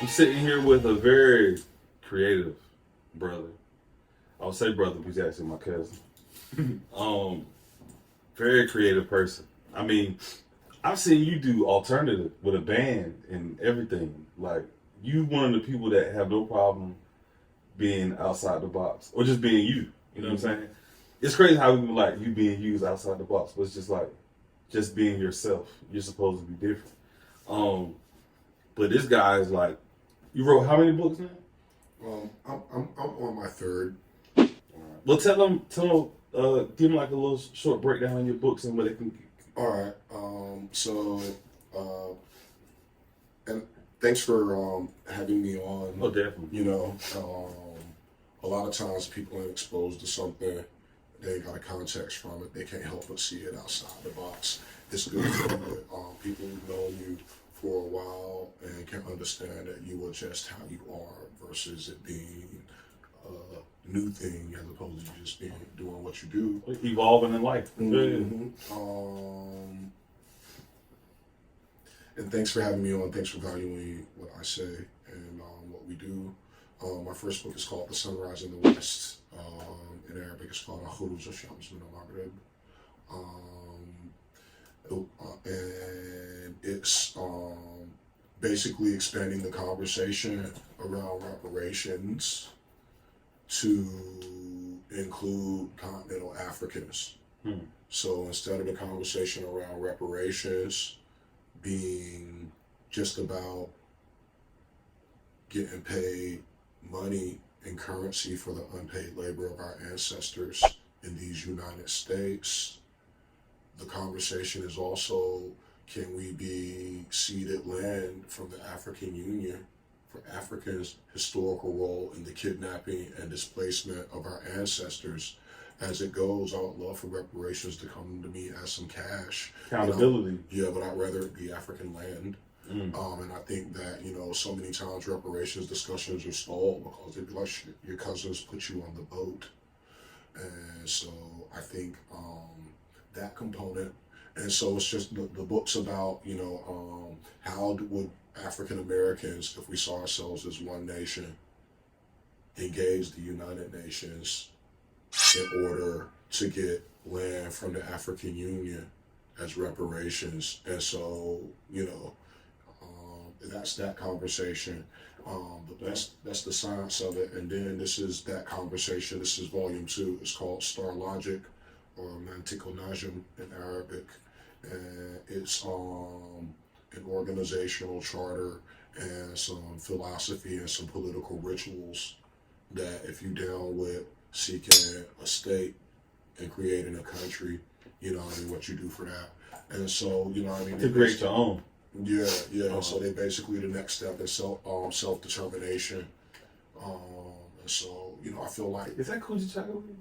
I'm sitting here with a very creative brother. I would say brother, but he's actually my cousin. Very creative person. I mean, I've seen you do alternative with a band and everything. Like you, one of the people that have no problem being outside the box or just being you. You know what I'm saying? It's crazy how we like you being used outside the box, but it's just like just being yourself. You're supposed to be different. But this guy is like, you wrote how many books now? I'm on my third. Well, tell them, give them like a little short breakdown on your books and what they can. All right. And thanks for having me on. Oh, definitely. You know, a lot of times people are exposed to something, they got a context from it, they can't help but see it outside the box. It's good for people who've known you for a while and can understand that you are just how you are versus it being a new thing as opposed to just doing what you do. Evolving in life. Mm-hmm. And thanks for having me on. Thanks for valuing what I say and what we do. My first book is called The Sunrise in the West. In Arabic, it's called Khuruj al-Shams min al-Maghrib. And it's basically expanding the conversation around reparations to include continental Africans. So instead of the conversation around reparations being just about getting paid money in currency for the unpaid labor of our ancestors in these United States, the conversation is also, can we be ceded land from the African Union for Africans' historical role in the kidnapping and displacement of our ancestors? As it goes, I would love for reparations to come to me as some cash. Accountability. Yeah, but I'd rather it be African land. And I think that, so many times reparations discussions are stalled because they'd be like, shit, your cousins put you on the boat. And so I think that component. And so it's just the book's about, how would African Americans, if we saw ourselves as one nation, engage the United Nations in order to get land from the African Union as reparations. And so, that's that conversation. But that's the science of it. And then this is that conversation. This is volume 2. It's called Star Logic or Mantiqul Najm in Arabic. And it's an organizational charter and some philosophy and some political rituals that if you down with seeking a state and creating a country, what you do for that. And so, To create your own. Yeah. So they basically the next step is self-determination. And so, I feel like Is that Coogee Chocolate?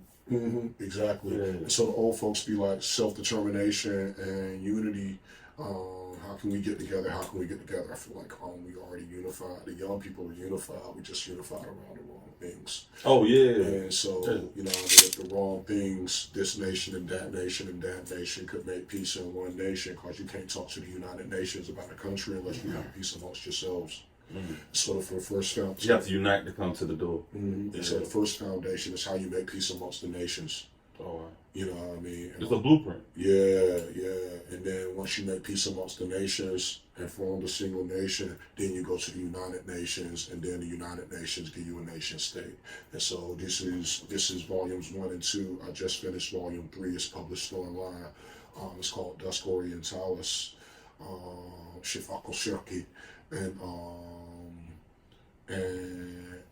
Exactly. Yeah. And so the old folks be like self-determination and unity. How can we get together? How can we get together? I feel like we already unified. The young people are unified. We just unified around the wrong things. Oh yeah. And so, with the wrong things, this nation and that nation could make peace in one nation because you can't talk to the United Nations about a country unless you have peace amongst yourselves. So the first foundation. You have to unite to come to the door. Yeah. So the first foundation is how you make peace amongst the nations. Oh, wow. You know what I mean? It's a blueprint. Yeah. And then once you make peace amongst the nations and form a single nation, then you go to the United Nations, and then the United Nations give you a nation state. And so this is volumes 1 and 2. I just finished volume 3. It's published online. It's called Dusk Orientalis, Shifaq al-Shirki, and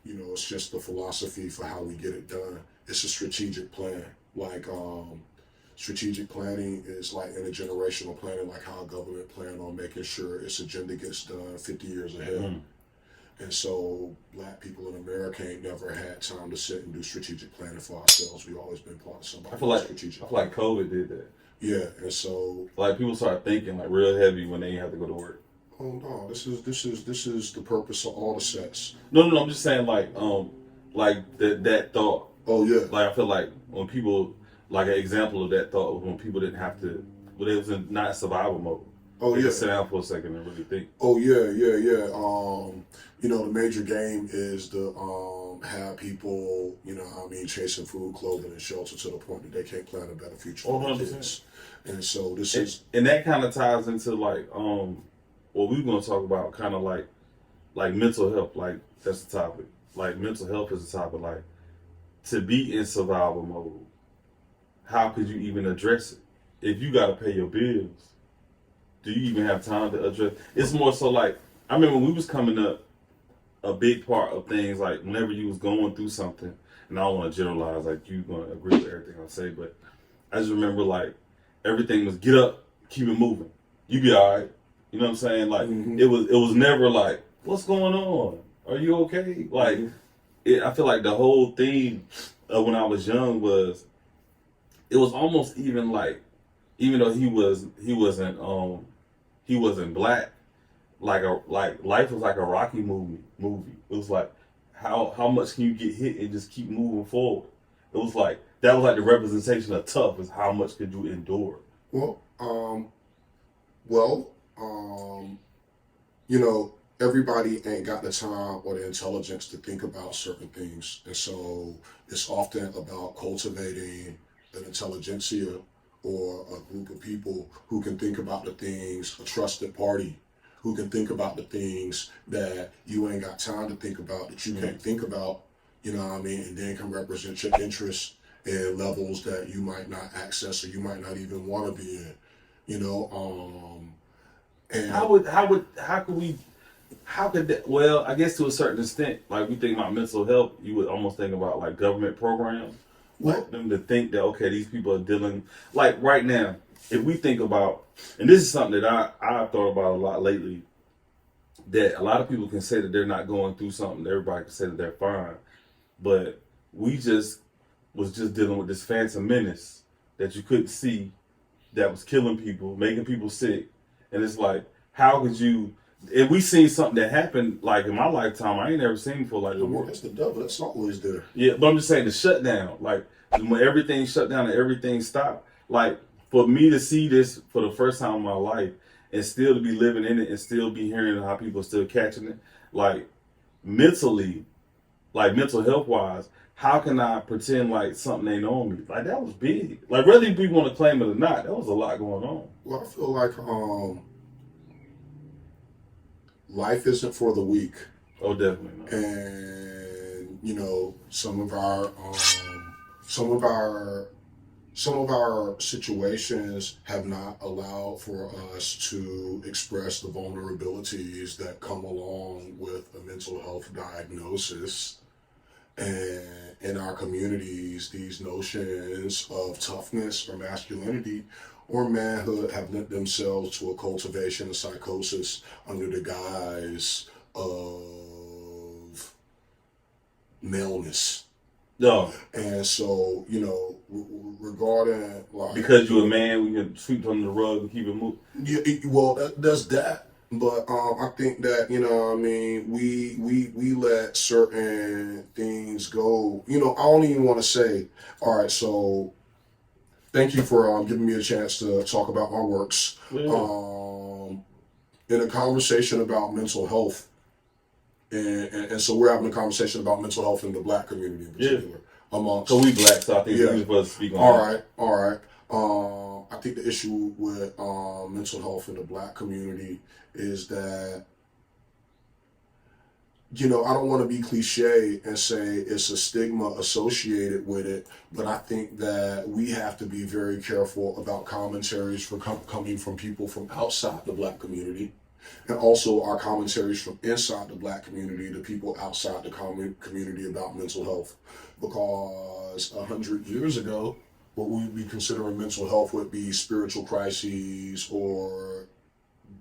it's just the philosophy for how we get it done. It's a strategic plan. Like strategic planning is like intergenerational planning, like how a government plan on making sure its agenda gets done 50 years ahead. And so black people in America ain't never had time to sit and do strategic planning for ourselves. We've always been part of somebody. I feel strategic. like COVID did that. Yeah, and so like people start thinking like real heavy when they have to go to work. Oh no, this is the purpose of all the sets. No, I'm just saying like that thought. Oh yeah. Like I feel like when people, like an example of that thought was when people didn't have to, when they was in not survival mode. Oh yeah. Just sit down for a second and really think. Oh yeah, yeah, yeah. You know, the major game is to have people, you know, I mean, chasing food, clothing, and shelter to the point that they can't plan a better future for their 100%. kids. And so this is, And that kind of ties into like what we're gonna talk about, kind of like mental health. Like that's the topic. Like mental health is the topic. Like to be in survival mode, how could you even address it if you got to pay your bills? Do you even have time to address? It's more so like I remember when we was coming up, a big part of things like whenever you was going through something, and I don't want to generalize like you gonna agree with everything I say, but I just remember like everything was get up, keep it moving, you be all right. You know what I'm saying? Like it was never like what's going on? Are you okay? Like I feel like the whole thing of when I was young was it was almost even like even though he wasn't black, like life was like a Rocky movie. It was like how much can you get hit and just keep moving forward? It was like that was like the representation of tough is how much could you endure? Well, you know, everybody ain't got the time or the intelligence to think about certain things, and so it's often about cultivating an intelligentsia or a group of people who can think about the things, a trusted party who can think about the things that you ain't got time to think about, that you can't think about, you know what I mean, and then can represent your interests in levels that you might not access or you might not even want to be in, you know. And how could that, well, I guess to a certain extent, like we think about mental health, you would almost think about like government programs. Like them to think that okay, these people are dealing like right now. If we think about, and this is something that I've thought about a lot lately, that a lot of people can say that they're not going through something. Everybody can say that they're fine, but we was just dealing with this phantom menace that you couldn't see, that was killing people, making people sick, and it's like, how could you? And we seen something that happened like in my lifetime I ain't never seen before. Like that's the devil. That's always there. Yeah, but I'm just saying the shutdown, like when everything shut down and everything stopped. Like for me to see this for the first time in my life and still to be living in it and still be hearing how people are still catching it, like mentally, like mental health wise, how can I pretend like something ain't on me? Like that was big. Like whether we want to claim it or not, that was a lot going on. Well, I feel like life isn't for the weak. Oh, definitely not. And you know, some of our situations have not allowed for us to express the vulnerabilities that come along with a mental health diagnosis. And in our communities, these notions of toughness or masculinity or manhood have lent themselves to a cultivation of psychosis under the guise of maleness. No. And so, you know, regarding like because you're a man, we can sweep under the rug and keep it moving. Yeah, well, there's that. But I think that, you know what I mean, we let certain things go. You know, I don't even want to say, all right, so thank you for giving me a chance to talk about my works. Yeah. In a conversation about mental health, and so we're having a conversation about mental health in the Black community in particular. Yeah. So we Black, so I think it's easy for us to speak on that. All right. I think the issue with mental health in the Black community is that, you know, I don't want to be cliche and say it's a stigma associated with it, but I think that we have to be very careful about commentaries coming from people from outside the Black community, and also our commentaries from inside the Black community to people outside the community about mental health. Because 100 years ago, what we would be considering mental health would be spiritual crises or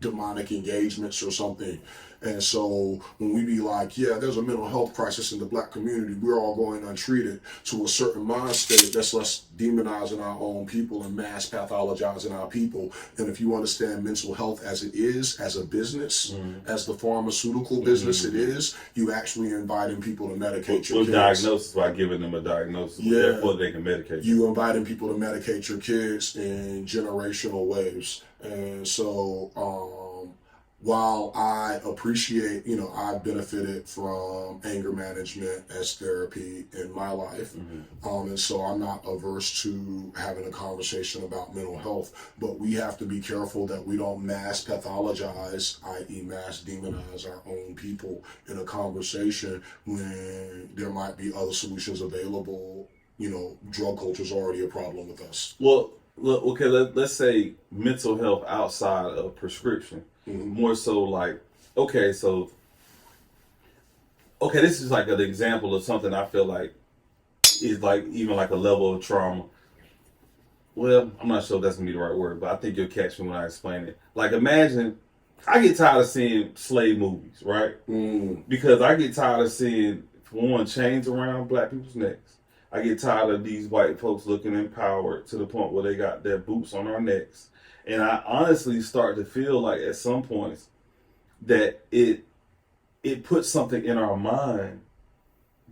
demonic engagements or something. And so when we be like, yeah, there's a mental health crisis in the Black community, we're all going untreated, to a certain mind state that's less demonizing our own people and mass pathologizing our people. And if you understand mental health as it is, as a business, as the pharmaceutical business it is, you actually inviting people to medicate your kids. Diagnosis by giving them a diagnosis. Therefore they can medicate. You inviting people to medicate your kids in generational waves. And so, while I appreciate, I've benefited from anger management as therapy in my life. And so I'm not averse to having a conversation about mental health, but we have to be careful that we don't mass pathologize, i.e. mass demonize our own people in a conversation when there might be other solutions available. Drug culture is already a problem with us. Well, look, okay, let's say mental health outside of prescription. More so like, this is like an example of something I feel like is like even like a level of trauma. Well, I'm not sure if that's gonna be the right word, but I think you'll catch me when I explain it. Like, imagine, I get tired of seeing slave movies, right? Because I get tired of seeing, for one, chains around black people's necks. I get tired of these white folks looking empowered to the point where they got their boots on our necks. And I honestly start to feel like at some points that it puts something in our mind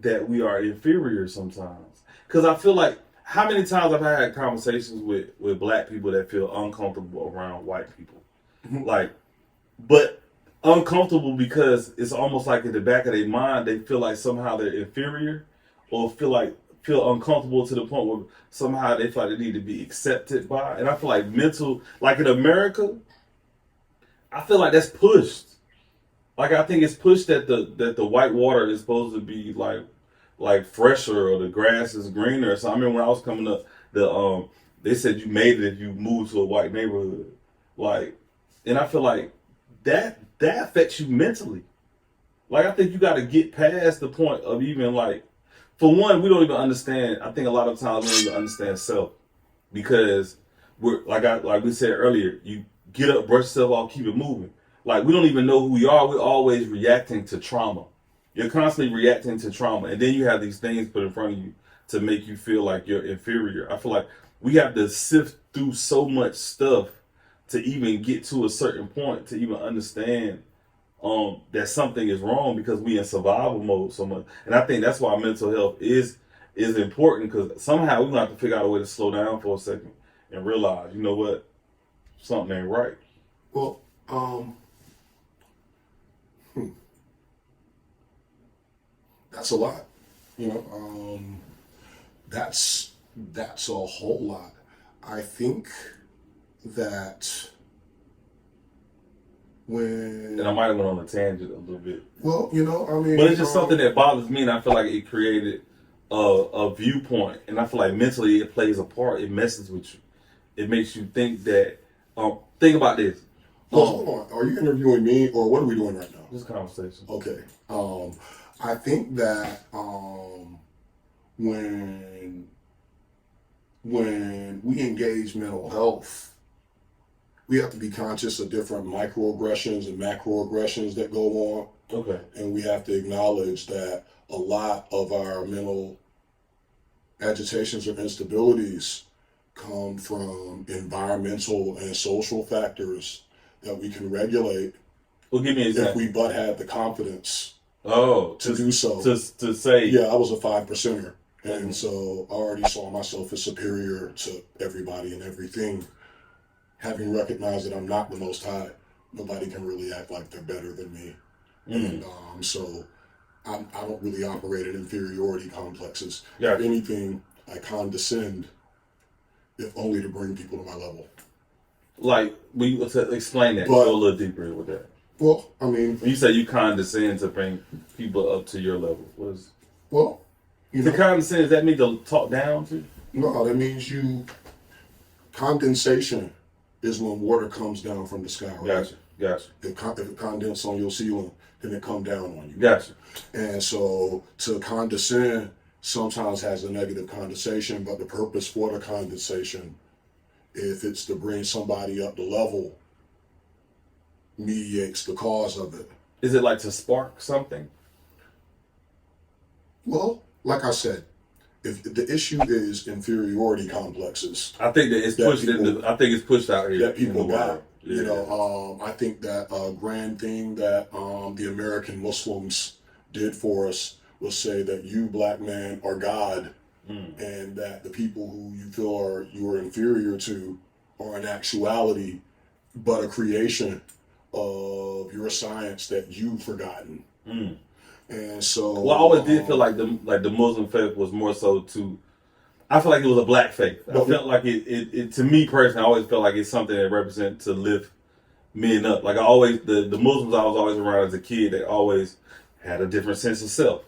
that we are inferior sometimes. Because I feel like, how many times I've had conversations with black people that feel uncomfortable around white people. But uncomfortable because it's almost like in the back of their mind, they feel like somehow they're inferior, or feel uncomfortable to the point where somehow they feel like they need to be accepted by. And I feel like like in America, I feel like that's pushed. Like, I think it's pushed that the white water is supposed to be like fresher, or the grass is greener. So I remember when I was coming up, they said you made it if you moved to a white neighborhood. And I feel like that affects you mentally. Like, I think you got to get past the point of even like, for one, we don't even understand. I think a lot of times we don't even understand self, because we're like we said earlier. You get up, brush yourself off, keep it moving. Like, we don't even know who we are. We're always reacting to trauma. You're constantly reacting to trauma, and then you have these things put in front of you to make you feel like you're inferior. I feel like we have to sift through so much stuff to even get to a certain point to even understand that something is wrong, because we in survival mode so much. And I think that's why mental health is important, because somehow we're gonna have to figure out a way to slow down for a second and realize, you know what, something ain't right. Well, that's a lot. That's a whole lot. I think that and I might have went on a tangent a little bit. Well, but it's just something that bothers me, and I feel like it created a viewpoint, and I feel like mentally it plays a part. It messes with you. It makes you think that. Think about this. Well, hold on. Are you interviewing me, or what are we doing right now? This conversation. Okay. I think that when we engage mental health, we have to be conscious of different microaggressions and macroaggressions that go on. Okay. And we have to acknowledge that a lot of our mental agitations or instabilities come from environmental and social factors that we can regulate. Well, give me an example. If we but had the confidence to do so. To say. Yeah, I was a 5%er. And so I already saw myself as superior to everybody and everything. Having recognized that I'm not the Most High, nobody can really act like they're better than me. And so I don't really operate in inferiority complexes. Yeah. If anything, I condescend, if only to bring people to my level. Like, explain that. Go a little deeper with that. Well, I mean, when you say you condescend to bring people up to your level, to condescend, does that mean to talk down to? No, that means condensation is when water comes down from the sky. Right? Gotcha. If it condenses on your ceiling, then it come down on you. Gotcha. And so to condescend sometimes has a negative connotation, but the purpose for the condensation, if it's to bring somebody up the level, mediates the cause of it. Is it like to spark something? Well, like I said, if the issue is inferiority complexes I think that it's that pushed people I think it's pushed out here that in the people got. world. You Yeah. know, I think that a grand thing that the American Muslims did for us was say that you, black man, are God, and that the people who you feel you are inferior to are in actuality but a creation of your science that you've forgotten. Mm. And so, Well, I always did feel like the Muslim faith was more so to. I feel like it was a black faith. I felt like it to me personally. I always felt like it's something that represents to lift men up. Like I always, the Muslims I was always around as a kid, they always had a different sense of self.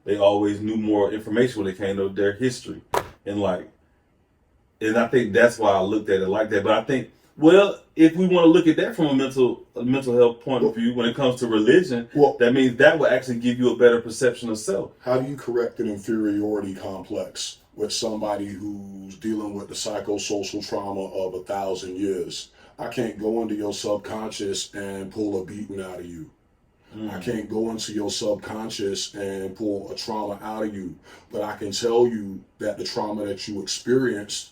They always knew more information when it came to their history, and I think that's why I looked at it like that. But I think, well, if we want to look at that from a mental health point of view, when it comes to religion, that means that will actually give you a better perception of self. How do you correct an inferiority complex with somebody who's dealing with the psychosocial trauma of 1,000 years? I can't go into your subconscious and pull a beating out of you. I can't go into your subconscious and pull a trauma out of you. But I can tell you that the trauma that you experienced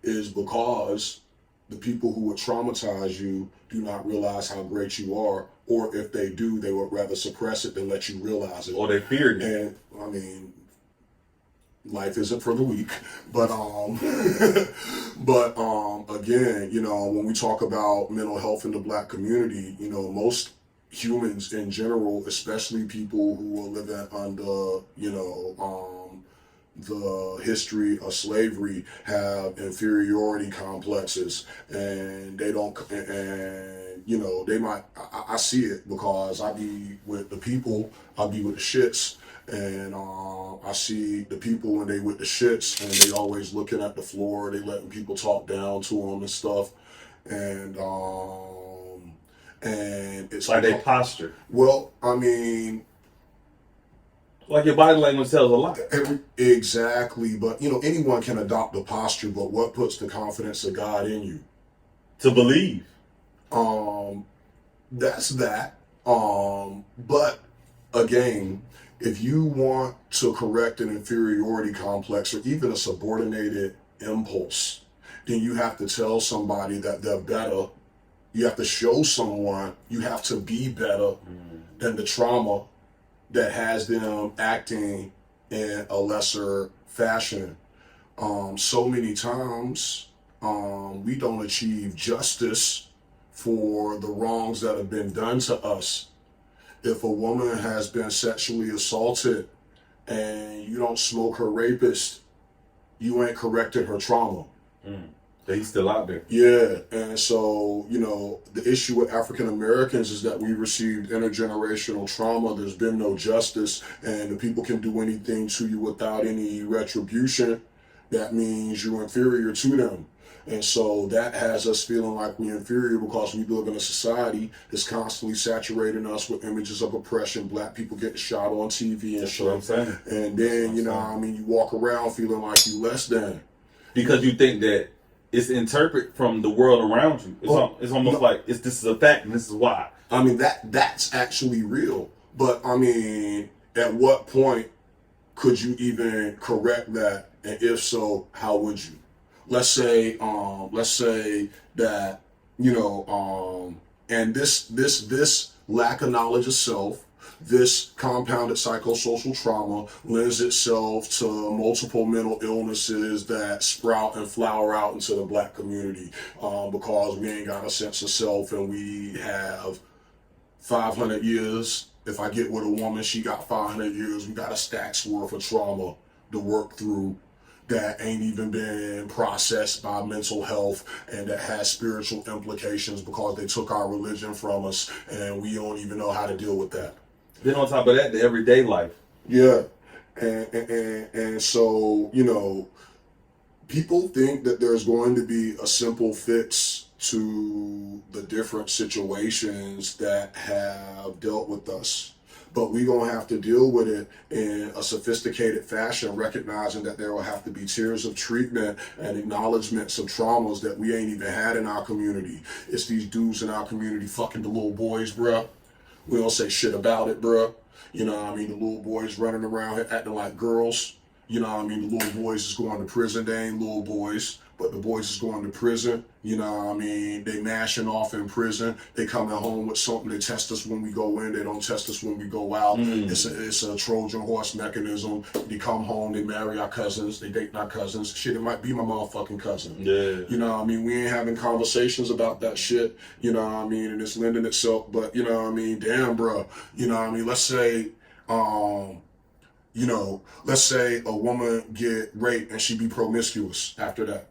is because the people who would traumatize you do not realize how great you are, or if they do, they would rather suppress it than let you realize it. Or they fear you. And I mean, life isn't for the weak, but again, you know, when we talk about mental health in the black community, you know, most humans in general, especially people who are living under, you know, the history of slavery, have inferiority complexes, and they don't, and you know, they might, I see it because I be with the people, I be with the shits, and I see the people when they with the shits, and they always looking at the floor, they letting people talk down to them and stuff, and it's like their posture. Well, I mean, like your body language tells a lot. Exactly, but you know, anyone can adopt a posture, but what puts the confidence of God in you? To believe. That's that. But again, if you want to correct an inferiority complex or even a subordinated impulse, then you have to tell somebody that they're better. You have to show someone you have to be better than the trauma that has them acting in a lesser fashion. So many times we don't achieve justice for the wrongs that have been done to us. If a woman has been sexually assaulted and you don't smoke her rapist, you ain't corrected her trauma. He's still out there. Yeah, and so, you know, the issue with African Americans is that we received intergenerational trauma. There's been no justice, and the people can do anything to you without any retribution. That means you're inferior to them. And so that has us feeling like we're inferior because we live in a society that's constantly saturating us with images of oppression, black people getting shot on TV and shit. That's what I'm saying. And then, you know, I mean, you walk around feeling like you less than. Because you think that it's interpreted from the world around you. It's almost like this is a fact and this is why. I mean, that's actually real. But I mean, at what point could you even correct that? And if so, how would you? Let's say that, you know, and this lack of knowledge of self, this compounded psychosocial trauma lends itself to multiple mental illnesses that sprout and flower out into the black community because we ain't got a sense of self, and we have 500 years. If I get with a woman, she got 500 years. We got a stack's worth of trauma to work through that ain't even been processed by mental health, and that has spiritual implications because they took our religion from us, and we don't even know how to deal with that. Then on top of that, the everyday life. Yeah, and so, you know, people think that there's going to be a simple fix to the different situations that have dealt with us, but we're going to have to deal with it in a sophisticated fashion, recognizing that there will have to be tiers of treatment and acknowledgments of traumas that we ain't even had in our community. It's these dudes in our community fucking the little boys, bruh. We don't say shit about it, bruh. You know what I mean? The little boys running around here acting like girls. You know what I mean? The little boys is going to prison. They ain't little boys, but the boys is going to prison. You know what I mean? They mashing off in prison. They coming home with something. They test us when we go in. They don't test us when we go out. It's a Trojan horse mechanism. They come home. They marry our cousins. They date our cousins. Shit, it might be my motherfucking cousin. Yeah. You know what I mean? We ain't having conversations about that shit. You know what I mean? And it's lending itself. But, you know what I mean? Damn, bro. You know what I mean? Let's say, let's say a woman get raped and she be promiscuous after that.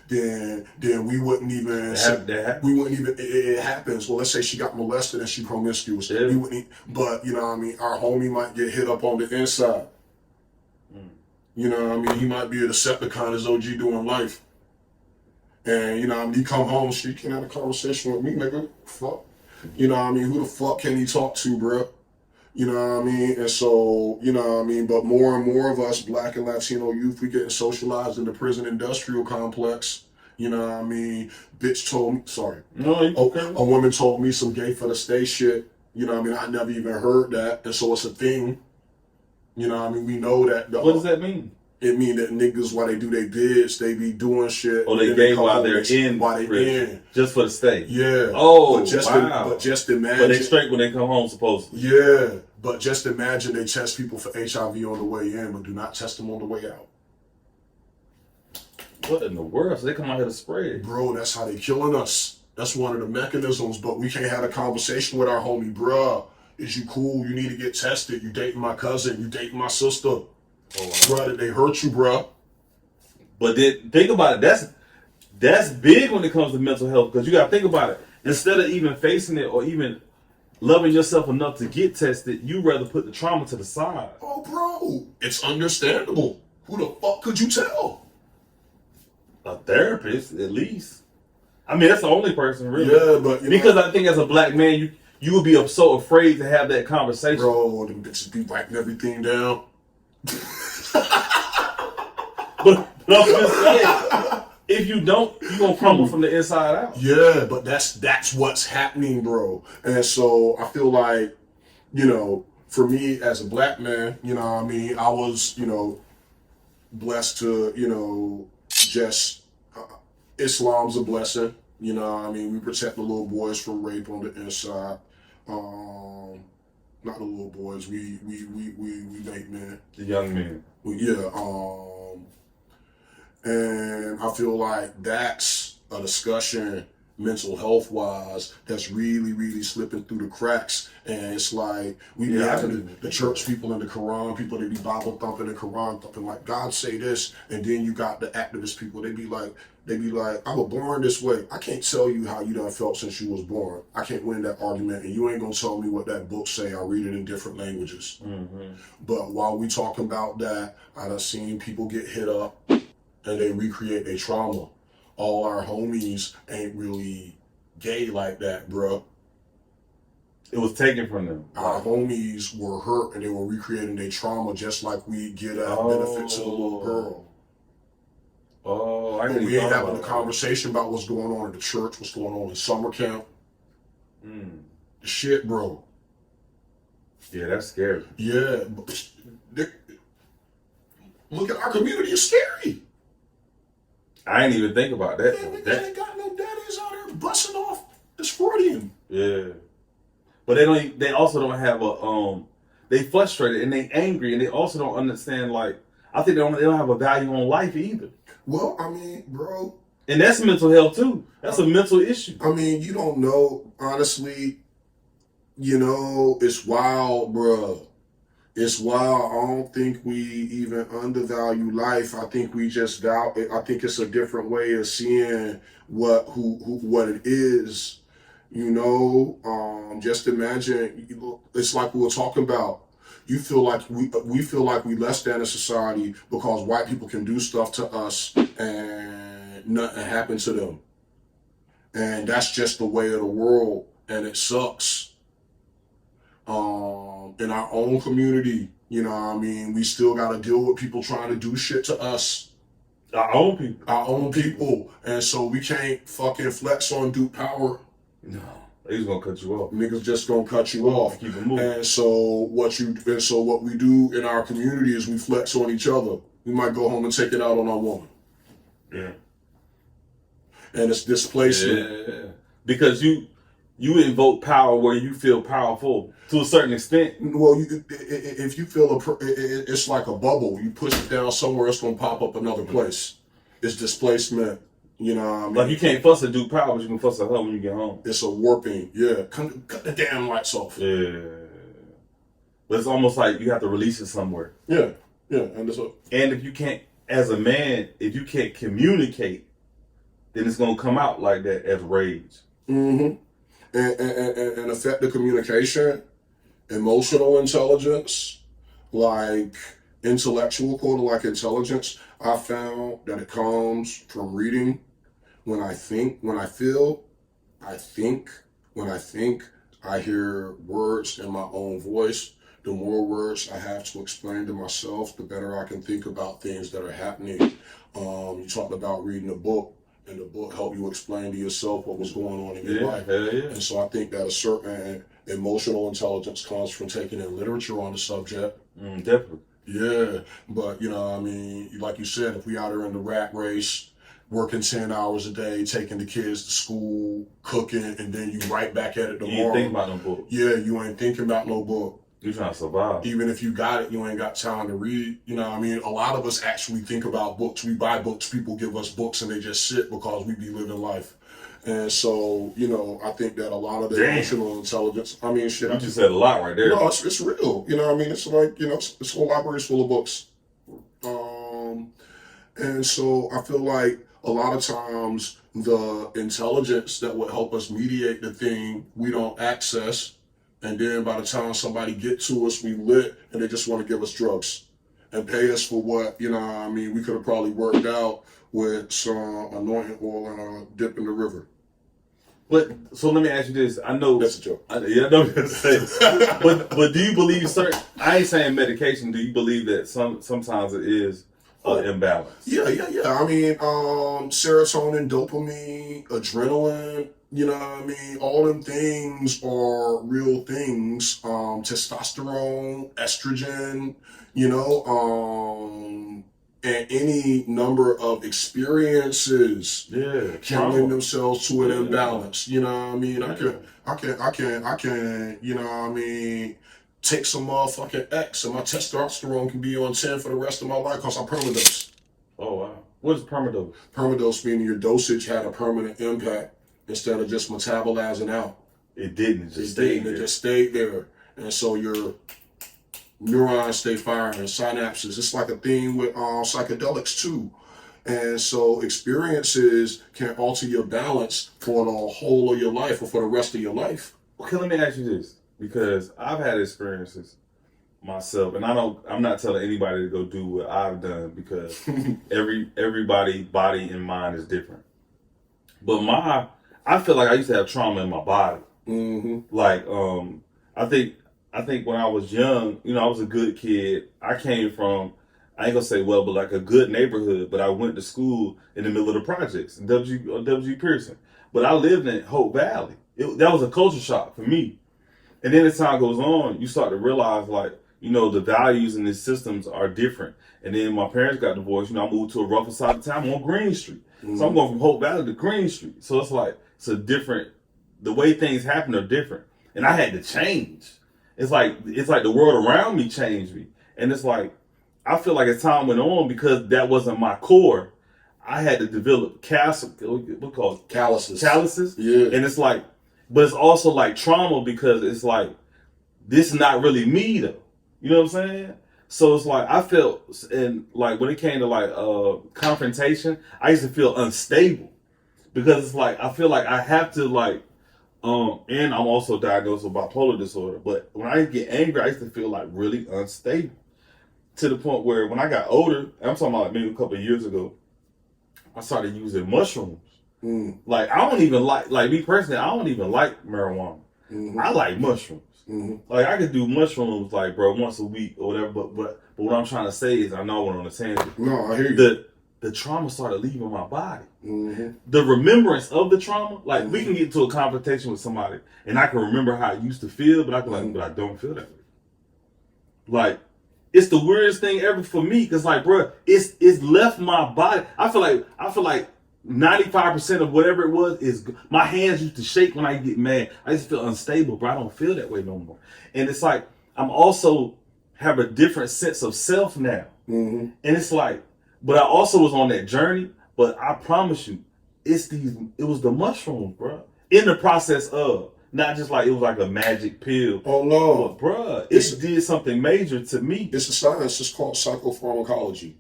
Then we wouldn't even it happens. Well, let's say she got molested and she promiscuous. Yeah. We wouldn't, but you know what I mean, our homie might get hit up on the inside. You know what I mean? He might be a Decepticon as OG doing life. And you know what I mean, he come home, she can have a conversation with me, nigga. Fuck. You know what I mean? Who the fuck can he talk to, bro? You know what I mean? And so, you know what I mean? But more and more of us, Black and Latino youth, we getting socialized in the prison industrial complex. You know what I mean? Bitch told me, sorry. No, okay. A woman told me some gay for the stay shit. You know what I mean? I never even heard that. And so it's a thing. You know what I mean? We know that. What does that mean? It mean that niggas, while they do their bids, they be doing shit. Oh, they gay while they're in. While they in. Just for the stay. Yeah. Oh, but just wow. But just imagine. But they straight when they come home, supposedly. Yeah. But just imagine they test people for HIV on the way in, but do not test them on the way out. What in the world? So they come out here to spread. Bro, that's how they killing us. That's one of the mechanisms, but we can't have a conversation with our homie, bruh. Is you cool? You need to get tested. You dating my cousin. You dating my sister. Oh, wow. Bruh, did they hurt you, bruh? But then, think about it. That's big when it comes to mental health, because you got to think about it. Instead of even facing it or even loving yourself enough to get tested, you rather put the trauma to the side. Oh, bro, it's understandable. Who the fuck could you tell? A therapist, at least. I mean, that's the only person, really. Yeah, but because I think as a black man, you would be so afraid to have that conversation. Bro, them bitches be writing everything down. But I'm just saying, if you don't, you're gonna crumble from the inside out. Yeah, but that's what's happening, bro. And so I feel like, for me as a black man, you know what I mean, I was, blessed to, just Islam's a blessing. You know what I mean? We protect the little boys from rape on the inside. Not the little boys, we make men. The young men. And I feel like that's a discussion mental health wise that's really, really slipping through the cracks. And it's like we be having the church people in the Quran, people that be Bible thumping and Quran thumping, like God say this, and then you got the activist people, they be like, I was born this way. I can't tell you how you done felt since you was born. I can't win that argument, and you ain't gonna tell me what that book say. I read it in different languages. Mm-hmm. But while we talking about that, I done seen people get hit up and they recreate their trauma. All our homies ain't really gay like that, bruh. It was taken from them. Our homies were hurt and they were recreating their trauma just like we get a benefit to the little girl. Oh, I But we ain't having a conversation about what's going on in the church, what's going on in summer camp. The shit, bro. Yeah, that's scary. Yeah. Look at our community, it's scary. I ain't even think about that. They ain't got no daddies out there busting off. It's Freudian. Yeah. But they also don't have they frustrated and they angry and they also don't understand, like, I think they don't have a value on life either. Well, I mean, bro. And that's mental health too. That's a mental issue. I mean, you don't know, honestly, it's wild, bro. It's wild. I don't think we even undervalue life. I think we just I think it's a different way of seeing what it is. Just imagine. It's like we were talking about. You feel like we feel like we less than a society because white people can do stuff to us and nothing happened to them, and that's just the way of the world, and it sucks. In our own community, we still got to deal with people trying to do shit to us. Our own people. And so we can't fucking flex on Duke Power. No, he's gonna cut you off. Niggas just gonna cut you off. Keep it moving. And so what we do in our community is we flex on each other. We might go home and take it out on our woman. Yeah. And it's displacement. Yeah. Because you invoke power where you feel powerful to a certain extent. Well, if you feel it's like a bubble. You push it down somewhere, it's gonna pop up another place. It's displacement. You know what I mean? Like you can't fuss a dude power, but you can fuss at her when you get home. It's a warping. Yeah. Cut the damn lights off. Yeah. But it's almost like you have to release it somewhere. Yeah. Yeah. And if you can't, as a man, if you can't communicate, then it's gonna come out like that as rage. Mm-hmm. And effective communication, emotional intelligence, like intellectual quota, like intelligence. I found that it comes from reading. When I think, when I feel, I think. When I think, I hear words in my own voice. The more words I have to explain to myself, the better I can think about things that are happening. You talked about reading a book, and the book helped you explain to yourself what was going on in your life. Yeah. And so I think that a certain emotional intelligence comes from taking in literature on the subject. Definitely. Yeah, but you know, I mean, like you said, if we out here in the rat race, working 10 hours a day, taking the kids to school, cooking, and then you right back at it tomorrow. You ain't thinking about no book. Yeah, you ain't thinking about no book. You're trying to survive. Even if you got it, you ain't got time to read. You know what I mean? A lot of us actually think about books. We buy books, people give us books, and they just sit because we be living life. And so, you know, I think that a lot of the emotional intelligence, I mean, shit. You just said a lot right there. No, it's real. You know what I mean? It's like, you know, this whole library is full of books. And so I feel like a lot of times the intelligence that would help us mediate the thing we don't access. And then by the time somebody get to us, we lit and they just want to give us drugs and pay us for what, you know what I mean, we could have probably worked out with some anointing oil and a dip in the river. But so let me ask you this. I know that's a joke. I know what you're saying. but do you believe certain? I ain't saying medication. Do you believe that sometimes it is an imbalance? Yeah. I mean, serotonin, dopamine, adrenaline. You know what I mean? All them things are real things. Testosterone, estrogen. You know, and any number of experiences can lend themselves to an imbalance. You know what I mean? I can, you know what I mean, take some motherfucking X and my testosterone can be on 10 for the rest of my life because I permadose. Oh, wow. What is permadose? Permadose meaning your dosage had a permanent impact instead of just metabolizing out. It didn't. It just stayed there. And so your neurons stay firing, synapses. It's like a thing with psychedelics too. And so experiences can alter your balance for the whole of your life or for the rest of your life. Okay, let me ask you this, because I've had experiences myself, and I'm not telling anybody to go do what I've done because everybody's body and mind is different. But I feel like I used to have trauma in my body. Mm-hmm. Like, I think when I was young, you know, I was a good kid. I came from, I ain't gonna say well, but like a good neighborhood. But I went to school in the middle of the projects, W. Pearson. But I lived in Hope Valley. That was a culture shock for me. And then as time goes on, you start to realize, like, you know, the values in the systems are different. And then my parents got divorced. You know, I moved to a rougher side of town on Green Street. Mm-hmm. So I'm going from Hope Valley to Green Street. So it's like, the way things happen are different. And I had to change. It's like the world around me changed me. And it's like, I feel like as time went on, because that wasn't my core, I had to develop calluses. Yeah. And it's like, but it's also like trauma because it's like, this is not really me though. You know what I'm saying? So it's like, I felt, and like when it came to like confrontation, I used to feel unstable because it's like, I feel like I have to like, and I'm also diagnosed with bipolar disorder. But when I get angry, I used to feel like really unstable to the point where when I got older, I'm talking about like maybe a couple of years ago, I started using mushrooms. Like I don't even like me personally, I don't even like marijuana. Mm-hmm. I like mushrooms. Mm-hmm. Like I could do mushrooms like bro once a week or whatever. But what I'm trying to say is I know I went on a tangent. No, I hear you. The trauma started leaving my body. Mm-hmm. The remembrance of the trauma, like we can get into a confrontation with somebody and I can remember how I used to feel, but I can like, but I don't feel that way. Like it's the weirdest thing ever for me. Cause like, bro, it's left my body. I feel like 95% of whatever it was is my hands used to shake when I get mad. I just feel unstable, bro. I don't feel that way no more. And it's like I'm also have a different sense of self now. Mm-hmm. And it's like, but I also was on that journey. But I promise you, it was the mushrooms, bro. In the process of. Not just like it was like a magic pill. Oh no, but bruh, it did something major to me. It's a science. It's called psychopharmacology,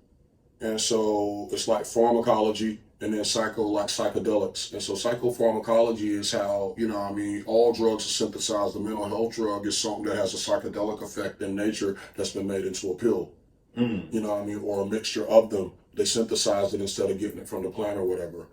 and so it's like pharmacology, and then like psychedelics. And so psychopharmacology is how all drugs are synthesized. The mental health drug is something that has a psychedelic effect in nature that's been made into a pill. Or a mixture of them. They synthesize it instead of getting it from the plant or whatever.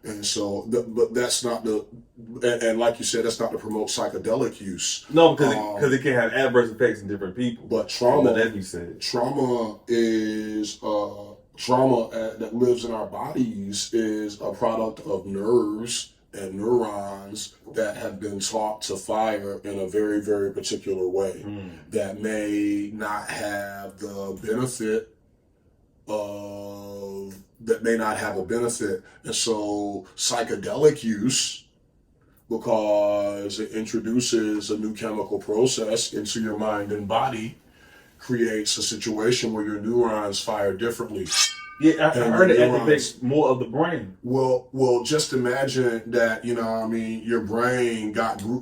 And so, but that's not and like you said, that's not to promote psychedelic use. No, because it can have adverse effects in different people. But trauma, that you said, trauma is trauma that lives in our bodies is a product of nerves and neurons that have been taught to fire in a very, very particular way that may not have the benefit that may not have a benefit. And so psychedelic use, because it introduces a new chemical process into your mind and body, creates a situation where your neurons fire differently. Yeah, I heard it activates more of the brain. Well, just imagine that, your brain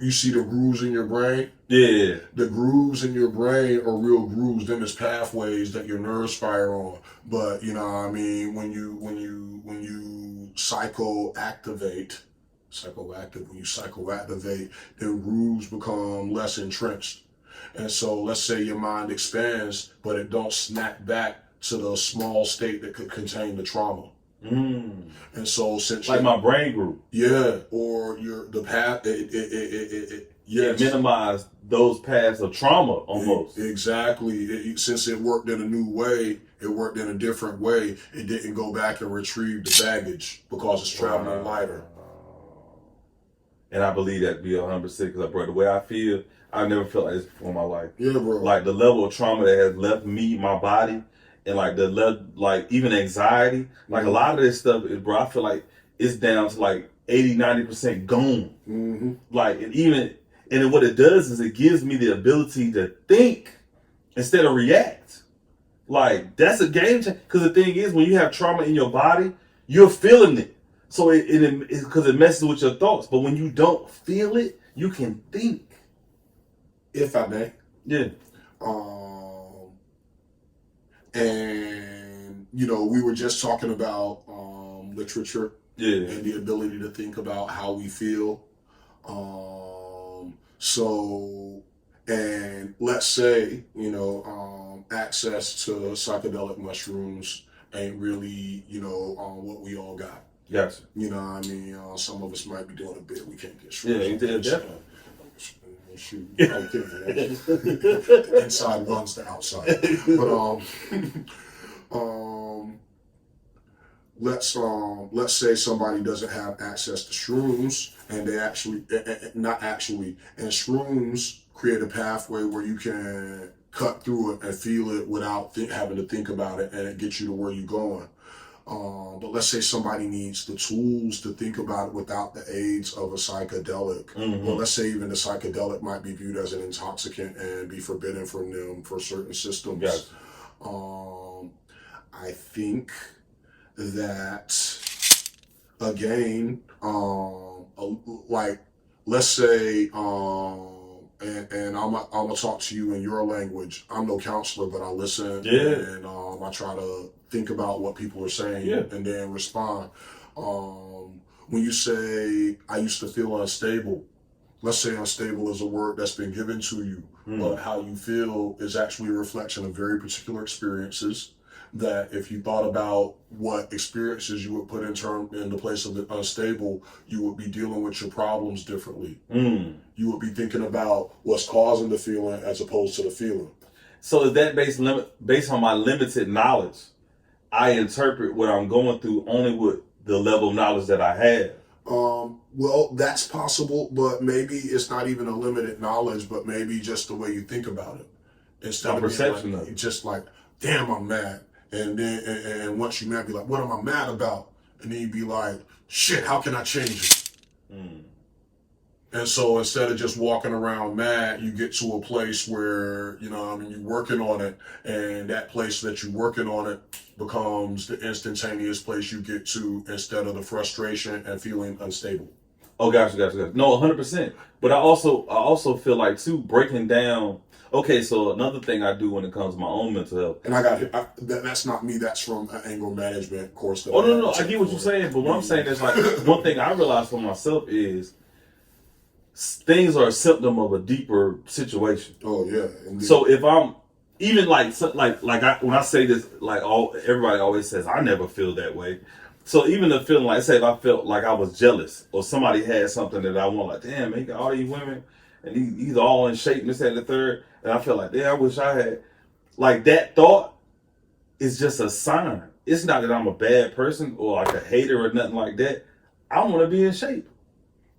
you see the grooves in your brain? Yeah. The grooves in your brain are real grooves. Them is pathways that your nerves fire on. But, when you psychoactivate, then grooves become less entrenched. And so let's say your mind expands, but it don't snap back to the small state that could contain the trauma. And so since like my brain grew. Yeah, or the path it minimize those paths of trauma almost. Exactly. Since it worked in a new way, it worked in a different way. It didn't go back and retrieve the baggage because it's traveling lighter. And I believe that to be 100% because, bro, the way I feel, I never felt like this before in my life. Yeah, bro. Like the level of trauma that has left me, my body, and like even anxiety, like a lot of this stuff is, bro, I feel like it's down to like 80-90% gone. Like, and then what it does is it gives me the ability to think instead of react. Like, that's a game changer. Because the thing is, when you have trauma in your body, you're feeling it. So because it messes with your thoughts. But when you don't feel it, you can think. If I may. Yeah. And, we were just talking about literature. Yeah. And the ability to think about how we feel. And let's say, access to psychedelic mushrooms ain't really, what we all got. Yes. Some of us might be doing a bit. We can't get straight. Yeah, definitely. Shoot, I'm kidding. The inside runs the outside. But let's say somebody doesn't have access to shrooms, and they and shrooms create a pathway where you can cut through it and feel it without having to think about it, and it gets you to where you're going. But let's say somebody needs the tools to think about it without the aids of a psychedelic. Or let's say even the psychedelic might be viewed as an intoxicant and be forbidden from them for certain systems. Yes. I think that, again, like, let's say, and I'm gonna talk to you in your language. I'm no counselor, but I listen. Yeah. And I try to think about what people are saying and then respond. When you say, I used to feel unstable, let's say unstable is a word that's been given to you, but how you feel is actually a reflection of very particular experiences that if you thought about what experiences you would put in the place of the unstable, you would be dealing with your problems differently. You would be thinking about what's causing the feeling as opposed to the feeling. So is that based on my limited knowledge? I interpret what I'm going through only with the level of knowledge that I have. Well, that's possible, but maybe it's not even a limited knowledge, but maybe just the way you think about it. Instead My of perception being of like, it. just like, damn, I'm mad. And then, and once you mad, be like, what am I mad about? And then you be like, shit, how can I change it? Mm. And so instead of just walking around mad, you get to a place where, you're working on it. And that place that you're working on it becomes the instantaneous place you get to instead of the frustration and feeling unstable. Oh, gotcha. No, 100%. But I also feel like too breaking down. Okay, so another thing I do when it comes to my own mental health. And that's not me. That's from an anger management course that Oh I no, had no, to I take get what you're for saying, but what I'm saying me. is like one thing I realized for myself is things are a symptom of a deeper situation. Oh yeah. Indeed. So if I'm even when I say this, like everybody always says I never feel that way. So even the feeling like, say if I felt like I was jealous or somebody had something that I want, like damn, he got all these women and he's all in shape and this and the third, and I feel like damn, I wish I had, like that thought is just a sign. It's not that I'm a bad person or like a hater or nothing like that. I want to be in shape.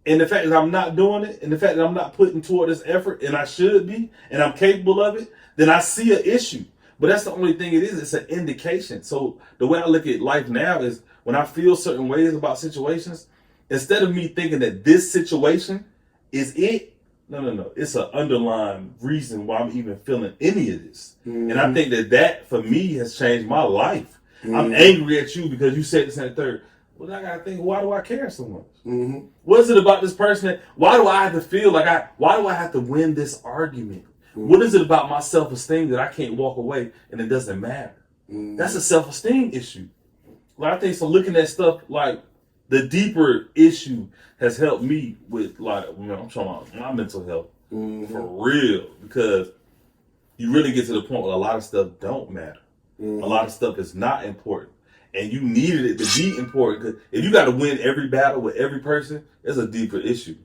And the fact that I'm not doing it, and the fact that I'm not putting toward this effort, and I should be, and I'm capable of it, then I see an issue. But that's the only thing it is. It's an indication. So the way I look at life now is when I feel certain ways about situations, instead of me thinking that this situation is it, no. It's an underlying reason why I'm even feeling any of this. Mm-hmm. And I think that for me has changed my life. Mm-hmm. I'm angry at you because you said this and the third. Well, I gotta think, why do I care so much? Mm-hmm. What is it about this person? Why do I have to feel like why do I have to win this argument? Mm-hmm. What is it about my self-esteem that I can't walk away and it doesn't matter? Mm-hmm. That's a self-esteem issue. Like, I think so looking at stuff like the deeper issue has helped me with, like, I'm talking about my mental health. Mm-hmm. For real. Because you really get to the point where a lot of stuff don't matter. Mm-hmm. A lot of stuff is not important. And you needed it to be important, because if you got to win every battle with every person, it's a deeper issue.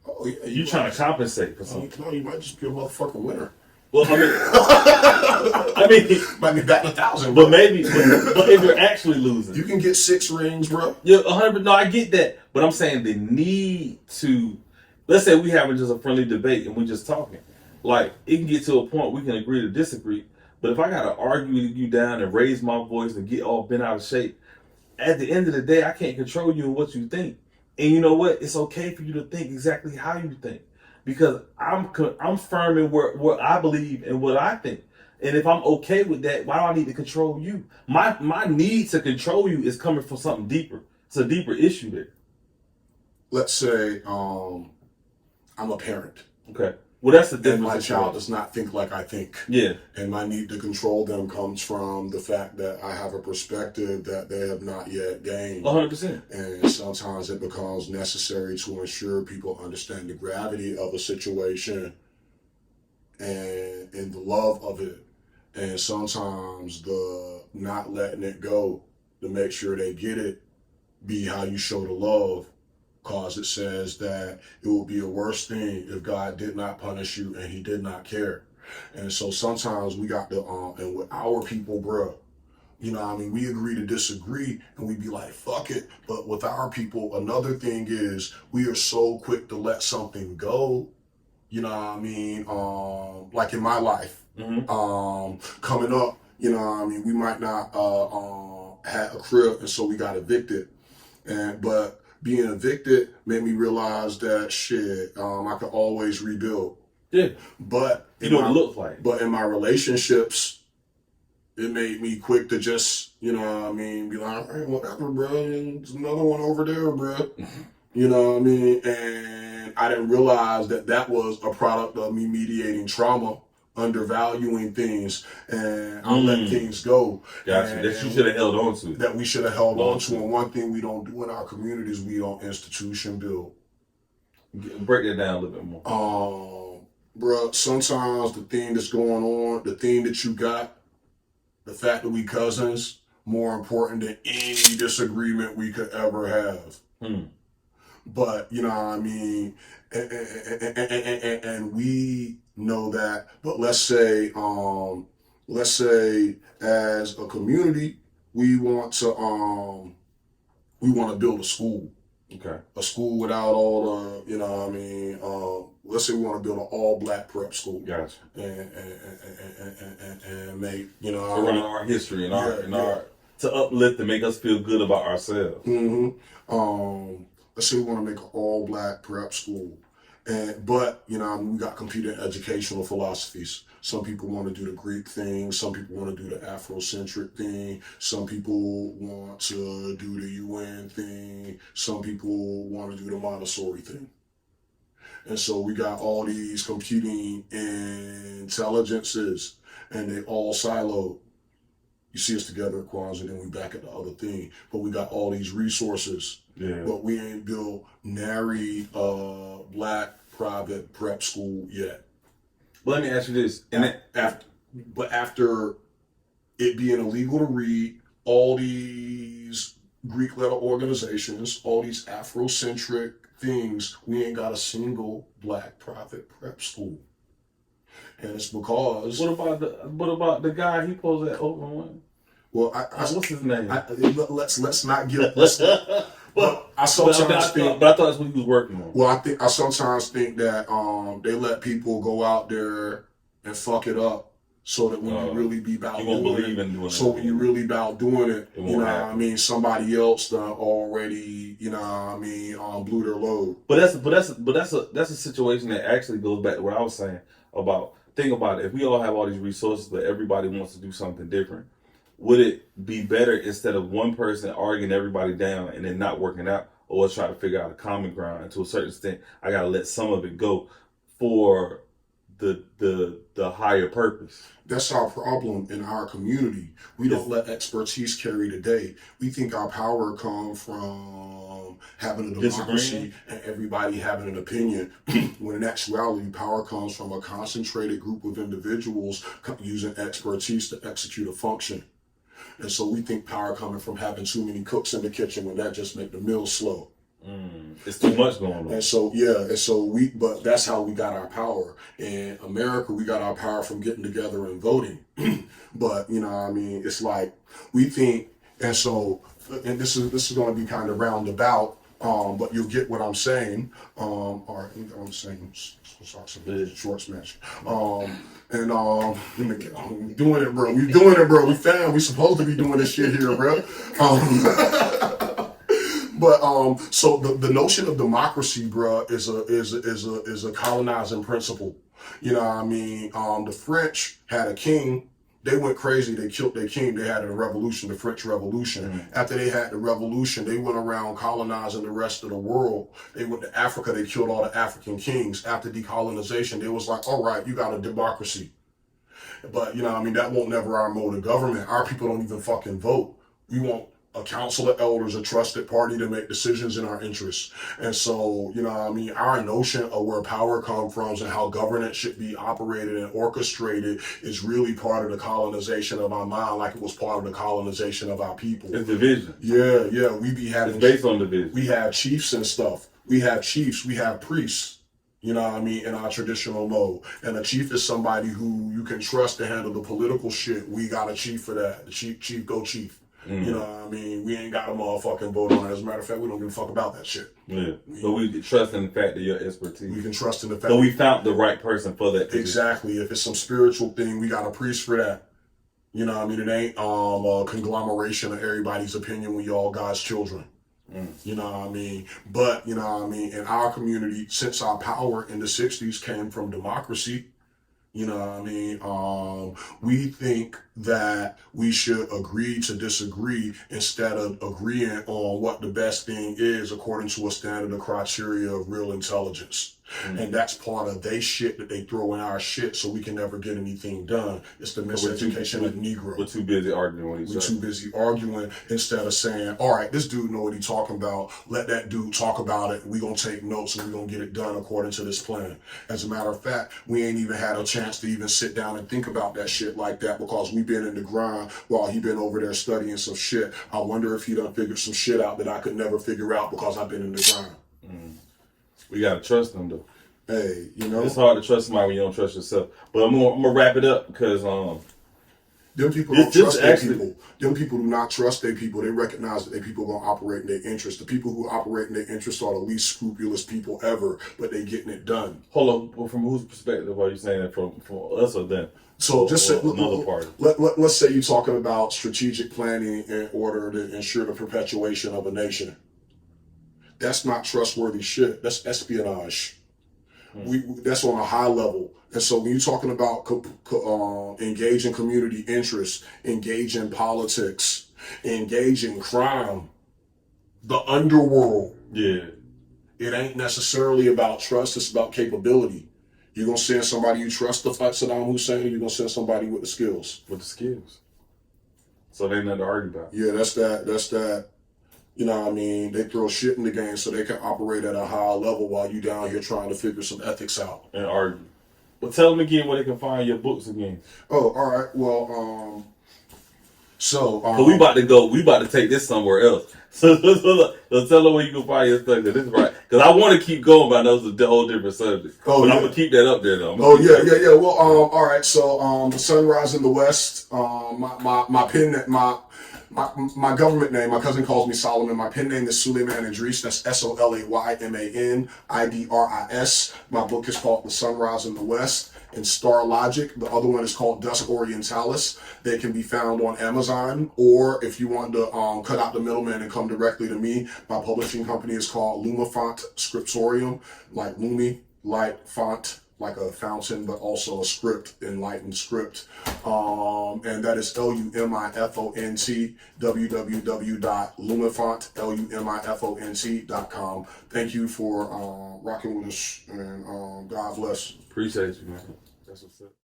Oh yeah, you're trying to compensate for something. No, you might just be a motherfucking winner. Well, I mean, might be batting 1,000, but maybe, but if you're actually losing, you can get 6 rings, bro. Yeah, 100. No, I get that, but I'm saying the need to. Let's say we having just a friendly debate and we just talking. Like, it can get to a point we can agree to disagree. But if I gotta argue you down and raise my voice and get all bent out of shape, at the end of the day, I can't control you and what you think. And you know what? It's okay for you to think exactly how you think, because I'm firm in what I believe and what I think. And if I'm okay with that, why do I need to control you? My need to control you is coming from something deeper. It's a deeper issue there. Let's say I'm a parent. Okay. Well, that's the difference. And my child does not think like I think. Yeah. And my need to control them comes from the fact that I have a perspective that they have not yet gained. 100%. And sometimes it becomes necessary to ensure people understand the gravity of a situation and the love of it. And sometimes the not letting it go to make sure they get it be how you show the love. Cause it says that it will be a worse thing if God did not punish you and he did not care. And so sometimes we got to, and with our people, bro, we agree to disagree and we be like, fuck it. But with our people, another thing is we are so quick to let something go. Like in my life, coming up, we might not have a crib, and so we got evicted. But being evicted made me realize that I could always rebuild. Yeah. But you know what it looks like. But in my relationships, it made me quick to just, be like, hey, whatever, bro. There's another one over there, bro. You know what I mean? And I didn't realize that was a product of me mediating trauma, undervaluing things, and I let things go. Gotcha. That you should have held on to. That we should have held on to. And one thing we don't do in our communities, we don't institution build. Break that down a little bit more. Bro, sometimes the thing that's going on, the thing that you got, the fact that we cousins, more important than any disagreement we could ever have. But, you know what I mean? And we know that. But let's say as a community, we want to build a school. Okay. A school without all the, you know what I mean, let's say we want to build an all-black prep school. Gotcha. And make, you know what I Around mean? our history and Yeah. our to uplift and make us feel good about ourselves. Let's say we want to make an all-black prep school. But, you know, we got competing educational philosophies. Some people want to do the Greek thing. Some people want to do the Afrocentric thing. Some people want to do the UN thing. Some people want to do the Montessori thing. And so we got all these competing intelligences, and they all siloed. You see us together at Kwanzaa, and then we back at the other thing. But we got all these resources. Yeah. But we ain't built nary black private prep school yet. Well, let me ask you this. After it being illegal to read, all these Greek letter organizations, all these Afrocentric things, we ain't got a single black private prep school. And it's because What about the guy he posed at open one? Well, what's his name? Let's not get. But I sometimes think. But I thought that's what he was working on. Well, I sometimes think that they let people go out there and fuck it up, so that when you really be about doing it, so when you really about doing it, you know what I mean, somebody else done already, you know what I mean, blew their load. But that's a situation that actually goes back to what I was saying about. Think about it. If we all have all these resources, but everybody wants to do something different, would it be better instead of one person arguing everybody down and then not working out, or try to figure out a common ground? And to a certain extent, I gotta let some of it go for the higher purpose. That's our problem in our community. We don't let expertise carry the day. We think our power comes from having a democracy and everybody having an opinion, when in actuality, power comes from a concentrated group of individuals using expertise to execute a function. And so we think power coming from having too many cooks in the kitchen, when that just make the meal slow. It's too much going on. And so but that's how we got our power. In America, we got our power from getting together and voting. But you know what I mean, it's like we think, and this is going to be kind of roundabout, but you'll get what I'm saying. Or I'm saying short smash. We doing it, bro. We doing it, bro. We supposed to be doing this shit here, bro. But so the notion of democracy, bruh, is a colonizing principle. You know what I mean? The French had a king. They went crazy. They killed their king. They had a revolution, the French Revolution. Mm-hmm. After they had the revolution, they went around colonizing the rest of the world. They went to Africa. They killed all the African kings. After decolonization, they was like, all right, you got a democracy. But, you know what I mean? That won't never our mode of government. Our people don't even fucking vote. We want a council of elders, a trusted party to make decisions in our interests. And so, you know what I mean, our notion of where power comes from and how governance should be operated and orchestrated is really part of the colonization of our mind, like it was part of the colonization of our people. It's division. Yeah. We be having... It's based on division. We have chiefs and stuff. We have chiefs. We have priests. You know what I mean, in our traditional mode. And a chief is somebody who you can trust to handle the political shit. We got a chief for that. The chief go chief. You know what I mean? We ain't got a motherfucking vote on it. As a matter of fact, we don't give a fuck about that shit. Yeah. So we trust in the fact that your expertise. We can trust in the fact. So we found the right person for that position. Exactly. If it's some spiritual thing, we got a priest for that. You know what I mean? It ain't a conglomeration of everybody's opinion when y'all God's children. You know what I mean? But, you know what I mean, in our community, since our power in the 60s came from democracy, you know what I mean? We think that we should agree to disagree instead of agreeing on what the best thing is according to a standard of criteria of real intelligence. And that's part of they shit that they throw in our shit, so we can never get anything done. It's the miseducation of Negro. We're too busy arguing with each other. We're too busy arguing instead of saying, all right, this dude know what he's talking about. Let that dude talk about it. We're going to take notes and we're going to get it done according to this plan. As a matter of fact, we ain't even had a chance to even sit down and think about that shit like that, because we've been in the grind while he been over there studying some shit. I wonder if he done figured some shit out that I could never figure out because I've been in the grind. We got to trust them, though. Hey, you know, it's hard to trust somebody when you don't trust yourself. But I'm gonna wrap it up because Them people It's don't just trust their actually- people. Them people do not trust their people. They recognize that their people are going to operate in their interest. The people who operate in their interest are the least scrupulous people ever, but they getting it done. Hold on, well, from whose perspective are you saying that? From us or them? So just say, another party. let's say you're talking about strategic planning in order to ensure the perpetuation of a nation. That's not trustworthy shit. That's espionage. That's on a high level. And so when you're talking about engage in community interests, engage in politics, engage in crime, the underworld, Yeah. it ain't necessarily about trust, it's about capability. You're going to send somebody you trust to fight Saddam Hussein, or you're going to send somebody with the skills. With the skills. So they ain't nothing to argue about. Yeah, that's that. You know what I mean? They throw shit in the game so they can operate at a high level while you down here trying to figure some ethics out. And argue. But tell them again where they can find your books again. Oh, all right. Well, so we about to take this somewhere else. So tell them where you can find your stuff. This is right. Because I want to keep going, but I know it's a whole different subject. Oh, but yeah. I'm going to keep that up there, though. Yeah. Well, all right. So, the sunrise in the west. My government name. My cousin calls me Solomon. My pen name is Solayman Idris. That's Solayman Idris. My book is called The Sunrise in the West and Star Logic. The other one is called Dusk Orientalis. They can be found on Amazon, or if you want to cut out the middleman and come directly to me, my publishing company is called Lumifont Scriptorium, like Lumi, light, font, like a fountain, but also a script, enlightened script. And that is LUMIFONT, www.lumifont.com. Thank you for rocking with us, and God bless. Appreciate you, man. That's what's up.